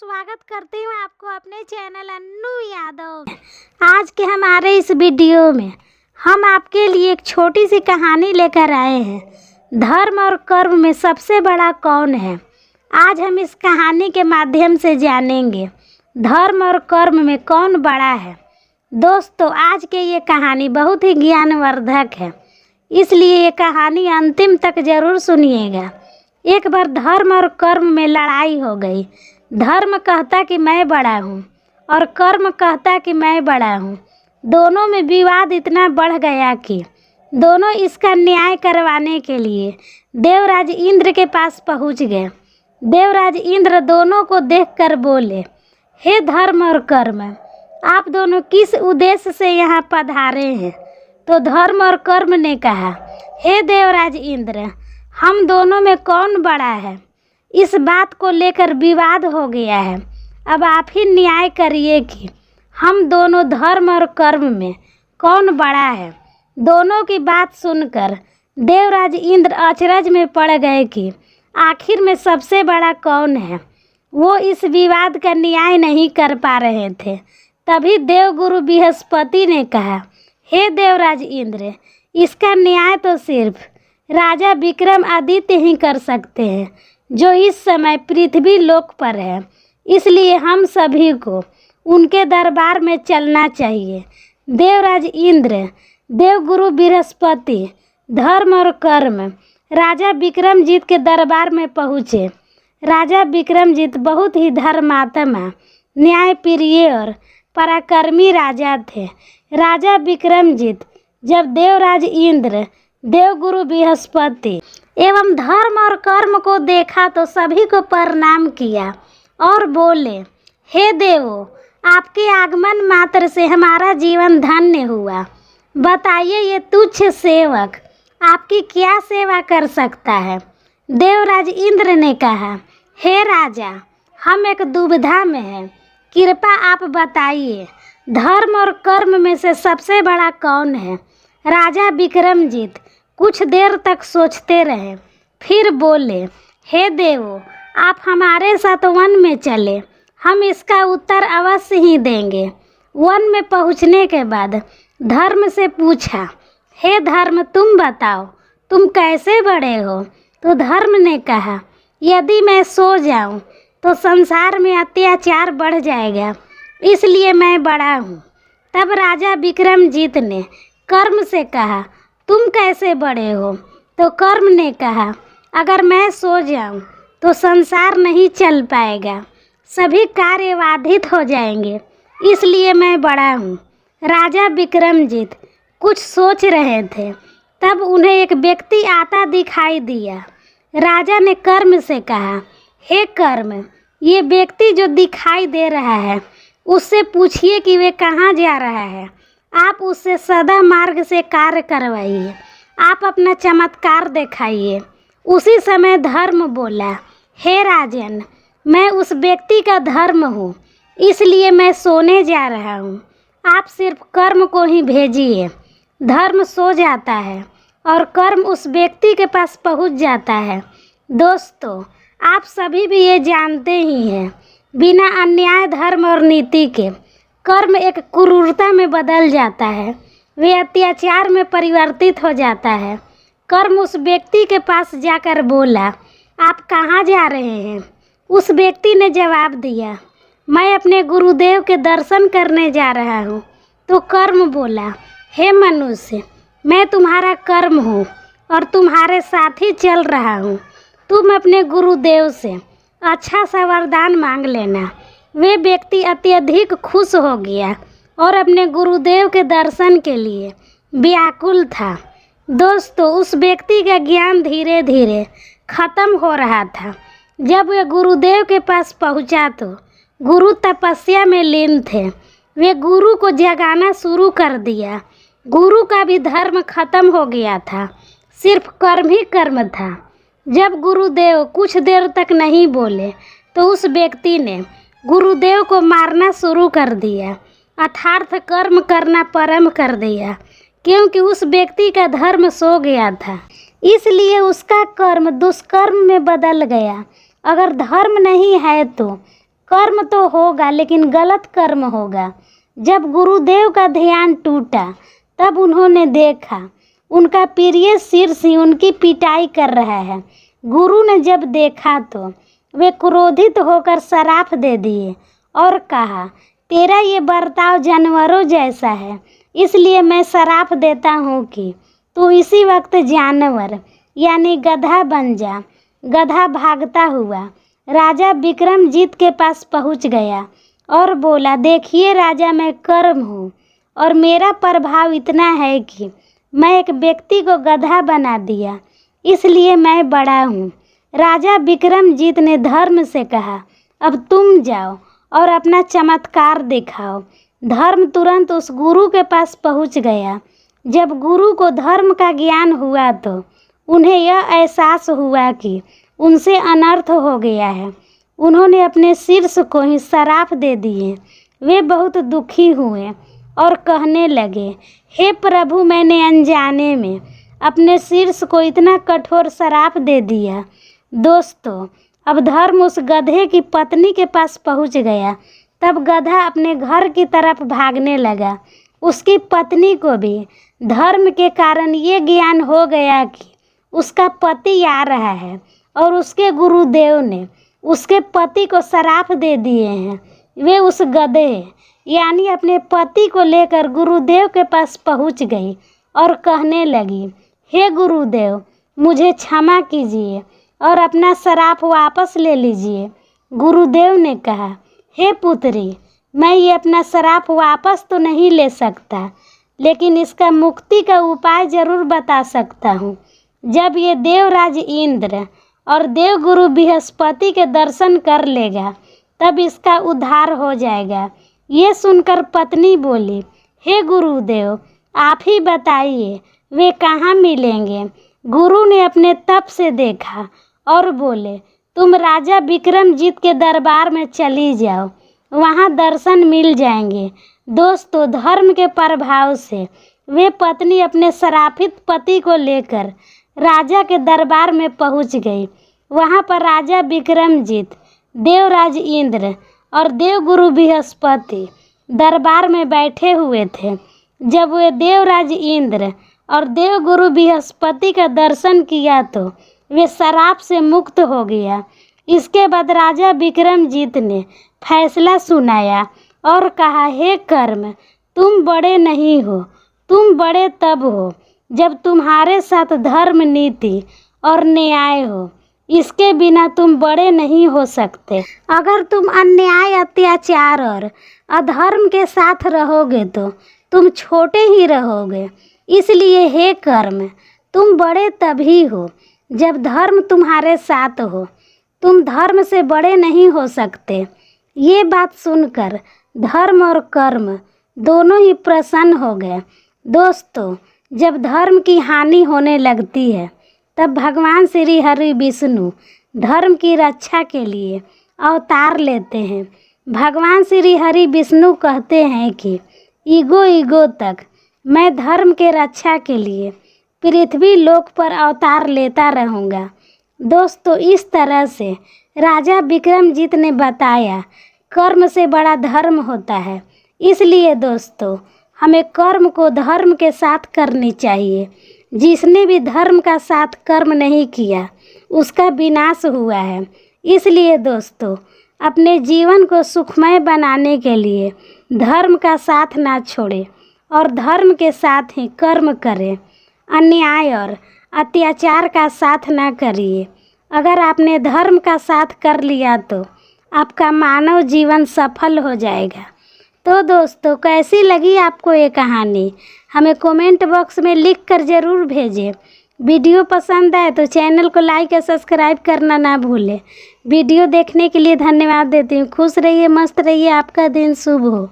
स्वागत करती हूँ आपको अपने चैनल अन्नू यादव में। आज के हमारे इस वीडियो में हम आपके लिए एक छोटी सी कहानी लेकर आए हैं। धर्म और कर्म में सबसे बड़ा कौन है? आज हम इस कहानी के माध्यम से जानेंगे धर्म और कर्म में कौन बड़ा है। दोस्तों, आज के ये कहानी बहुत ही ज्ञानवर्धक है, इसलिए ये कहानी अंतिम तक ज़रूर सुनिएगा। एक बार धर्म और कर्म में लड़ाई हो गई। धर्म कहता कि मैं बड़ा हूँ और कर्म कहता कि मैं बड़ा हूँ। दोनों में विवाद इतना बढ़ गया कि दोनों इसका न्याय करवाने के लिए देवराज इंद्र के पास पहुँच गए। देवराज इंद्र दोनों को देखकर बोले, हे धर्म और कर्म, आप दोनों किस उद्देश्य से यहाँ पधारे हैं? तो धर्म और कर्म ने कहा, हे देवराज इंद्र, हम दोनों में कौन बड़ा है? इस बात को लेकर विवाद हो गया है। अब आप ही न्याय करिए कि हम दोनों धर्म और कर्म में कौन बड़ा है। दोनों की बात सुनकर देवराज इंद्र अचरज में पड़ गए कि आखिर में सबसे बड़ा कौन है। वो इस विवाद का न्याय नहीं कर पा रहे थे। तभी देवगुरु बृहस्पति ने कहा, हे देवराज इंद्र, इसका न्याय तो सिर्फ राजा विक्रमादित्य ही कर सकते हैं, जो इस समय पृथ्वी लोक पर है। इसलिए हम सभी को उनके दरबार में चलना चाहिए। देवराज इंद्र, देवगुरु बृहस्पति, धर्म और कर्म राजा विक्रमजीत के दरबार में पहुँचे। राजा विक्रमजीत बहुत ही धर्मात्मा, न्यायप्रिय और पराक्रमी राजा थे। राजा विक्रमजीत जब देवराज इंद्र, देवगुरु बृहस्पति एवं धर्म और कर्म को देखा तो सभी को प्रणाम किया और बोले, हे देवो, आपके आगमन मात्र से हमारा जीवन धन्य हुआ। बताइए, ये तुच्छ सेवक आपकी क्या सेवा कर सकता है? देवराज इंद्र ने कहा, हे राजा, हम एक दुविधा में हैं, कृपा आप बताइए, धर्म और कर्म में से सबसे बड़ा कौन है? राजा विक्रमजीत कुछ देर तक सोचते रहे, फिर बोले, हे देवो, आप हमारे साथ वन में चले, हम इसका उत्तर अवश्य ही देंगे। वन में पहुंचने के बाद धर्म से पूछा, हे धर्म, तुम बताओ, तुम कैसे बड़े हो? तो धर्म ने कहा, यदि मैं सो जाऊं तो संसार में अत्याचार बढ़ जाएगा, इसलिए मैं बड़ा हूँ। तब राजा विक्रमजीत ने कर्म से कहा, तुम कैसे बड़े हो? तो कर्म ने कहा, अगर मैं सो जाऊं तो संसार नहीं चल पाएगा, सभी कार्य बाधित हो जाएंगे, इसलिए मैं बड़ा हूँ। राजा विक्रमजीत कुछ सोच रहे थे, तब उन्हें एक व्यक्ति आता दिखाई दिया। राजा ने कर्म से कहा, हे कर्म, ये व्यक्ति जो दिखाई दे रहा है उससे पूछिए कि वे कहाँ जा रहा है। आप उससे सदा मार्ग से कार्य करवाइए, आप अपना चमत्कार दिखाइए। उसी समय धर्म बोला, हे राजन, मैं उस व्यक्ति का धर्म हूँ, इसलिए मैं सोने जा रहा हूँ, आप सिर्फ कर्म को ही भेजिए। धर्म सो जाता है और कर्म उस व्यक्ति के पास पहुँच जाता है। दोस्तों, आप सभी भी ये जानते ही हैं, बिना अन्याय, धर्म और नीति के कर्म एक क्रूरता में बदल जाता है, वे अत्याचार में परिवर्तित हो जाता है। कर्म उस व्यक्ति के पास जाकर बोला, आप कहाँ जा रहे हैं? उस व्यक्ति ने जवाब दिया, मैं अपने गुरुदेव के दर्शन करने जा रहा हूँ। तो कर्म बोला, हे मनुष्य, मैं तुम्हारा कर्म हूँ और तुम्हारे साथ ही चल रहा हूँ। तुम अपने गुरुदेव से अच्छा सा वरदान मांग लेना। वे व्यक्ति अत्यधिक खुश हो गया और अपने गुरुदेव के दर्शन के लिए व्याकुल था। दोस्तों, उस व्यक्ति का ज्ञान धीरे धीरे खत्म हो रहा था। जब वे गुरुदेव के पास पहुंचा तो गुरु तपस्या में लीन थे। वे गुरु को जगाना शुरू कर दिया। गुरु का भी धर्म खत्म हो गया था, सिर्फ कर्म ही कर्म था। जब गुरुदेव कुछ देर तक नहीं बोले तो उस व्यक्ति ने गुरुदेव को मारना शुरू कर दिया, अर्थात कर्म करना प्रारंभ कर दिया। क्योंकि उस व्यक्ति का धर्म सो गया था, इसलिए उसका कर्म दुष्कर्म में बदल गया। अगर धर्म नहीं है तो कर्म तो होगा लेकिन गलत कर्म होगा। जब गुरुदेव का ध्यान टूटा तब उन्होंने देखा उनका प्रिय शिष्य उनकी पिटाई कर रहा है। गुरु ने जब देखा तो वे क्रोधित होकर श्राप दे दिए और कहा, तेरा ये बर्ताव जानवरों जैसा है, इसलिए मैं श्राप देता हूँ कि तू इसी वक्त जानवर यानी गधा बन जा। गधा भागता हुआ राजा विक्रमजीत के पास पहुँच गया और बोला, देखिए राजा, मैं कर्म हूँ और मेरा प्रभाव इतना है कि मैं एक व्यक्ति को गधा बना दिया, इसलिए मैं बड़ा हूँ। राजा विक्रमजीत ने धर्म से कहा, अब तुम जाओ और अपना चमत्कार दिखाओ। धर्म तुरंत उस गुरु के पास पहुँच गया। जब गुरु को धर्म का ज्ञान हुआ तो उन्हें यह एहसास हुआ कि उनसे अनर्थ हो गया है। उन्होंने अपने शिष्य को ही श्राप दे दिए। वे बहुत दुखी हुए और कहने लगे, हे प्रभु, मैंने अनजाने में अपने शिष्य को इतना कठोर श्राप दे दिया। दोस्तों, अब धर्म उस गधे की पत्नी के पास पहुंच गया। तब गधा अपने घर की तरफ भागने लगा। उसकी पत्नी को भी धर्म के कारण ये ज्ञान हो गया कि उसका पति आ रहा है और उसके गुरुदेव ने उसके पति को श्राप दे दिए हैं। वे उस गधे यानी अपने पति को लेकर गुरुदेव के पास पहुंच गई और कहने लगी, हे गुरुदेव, मुझे क्षमा कीजिए और अपना श्राप वापस ले लीजिए। गुरुदेव ने कहा, हे पुत्री, मैं ये अपना श्राप वापस तो नहीं ले सकता, लेकिन इसका मुक्ति का उपाय जरूर बता सकता हूँ। जब ये देवराज इंद्र और देवगुरु बृहस्पति के दर्शन कर लेगा तब इसका उद्धार हो जाएगा। ये सुनकर पत्नी बोली, हे गुरुदेव, आप ही बताइए वे कहाँ मिलेंगे। गुरु ने अपने तप से देखा और बोले, तुम राजा विक्रमजीत के दरबार में चली जाओ, वहाँ दर्शन मिल जाएंगे। दोस्तों, धर्म के प्रभाव से वे पत्नी अपने श्रापित पति को लेकर राजा के दरबार में पहुँच गई। वहाँ पर राजा विक्रमजीत, देवराज इंद्र और देवगुरु बृहस्पति दरबार में बैठे हुए थे। जब वे देवराज इंद्र और देवगुरु बृहस्पति का दर्शन किया तो वे श्राप से मुक्त हो गया। इसके बाद राजा विक्रमजीत ने फैसला सुनाया और कहा, हे कर्म, तुम बड़े नहीं हो, तुम बड़े तब हो जब तुम्हारे साथ धर्म, नीति और न्याय हो। इसके बिना तुम बड़े नहीं हो सकते। अगर तुम अन्याय, अत्याचार और अधर्म के साथ रहोगे तो तुम छोटे ही रहोगे। इसलिए हे कर्म, तुम बड़े तभी हो जब धर्म तुम्हारे साथ हो। तुम धर्म से बड़े नहीं हो सकते। ये बात सुनकर धर्म और कर्म दोनों ही प्रसन्न हो गए। दोस्तों, जब धर्म की हानि होने लगती है तब भगवान श्री हरि विष्णु धर्म की रक्षा के लिए अवतार लेते हैं। भगवान श्री हरि विष्णु कहते हैं कि ईगो तक मैं धर्म के रक्षा के लिए पृथ्वी लोक पर अवतार लेता रहूँगा। दोस्तों, इस तरह से राजा विक्रमजीत ने बताया कर्म से बड़ा धर्म होता है। इसलिए दोस्तों, हमें कर्म को धर्म के साथ करनी चाहिए। जिसने भी धर्म का साथ कर्म नहीं किया उसका विनाश हुआ है। इसलिए दोस्तों, अपने जीवन को सुखमय बनाने के लिए धर्म का साथ ना छोड़ें और धर्म के साथ ही कर्म करें। अन्याय और अत्याचार का साथ ना करिए। अगर आपने धर्म का साथ कर लिया तो आपका मानव जीवन सफल हो जाएगा। तो दोस्तों, कैसी लगी आपको ये कहानी हमें कमेंट बॉक्स में लिख कर ज़रूर भेजें। वीडियो पसंद आए तो चैनल को लाइक और सब्सक्राइब करना ना भूलें। वीडियो देखने के लिए धन्यवाद देती हूँ। खुश रहिए, मस्त रहिए, आपका दिन शुभ हो।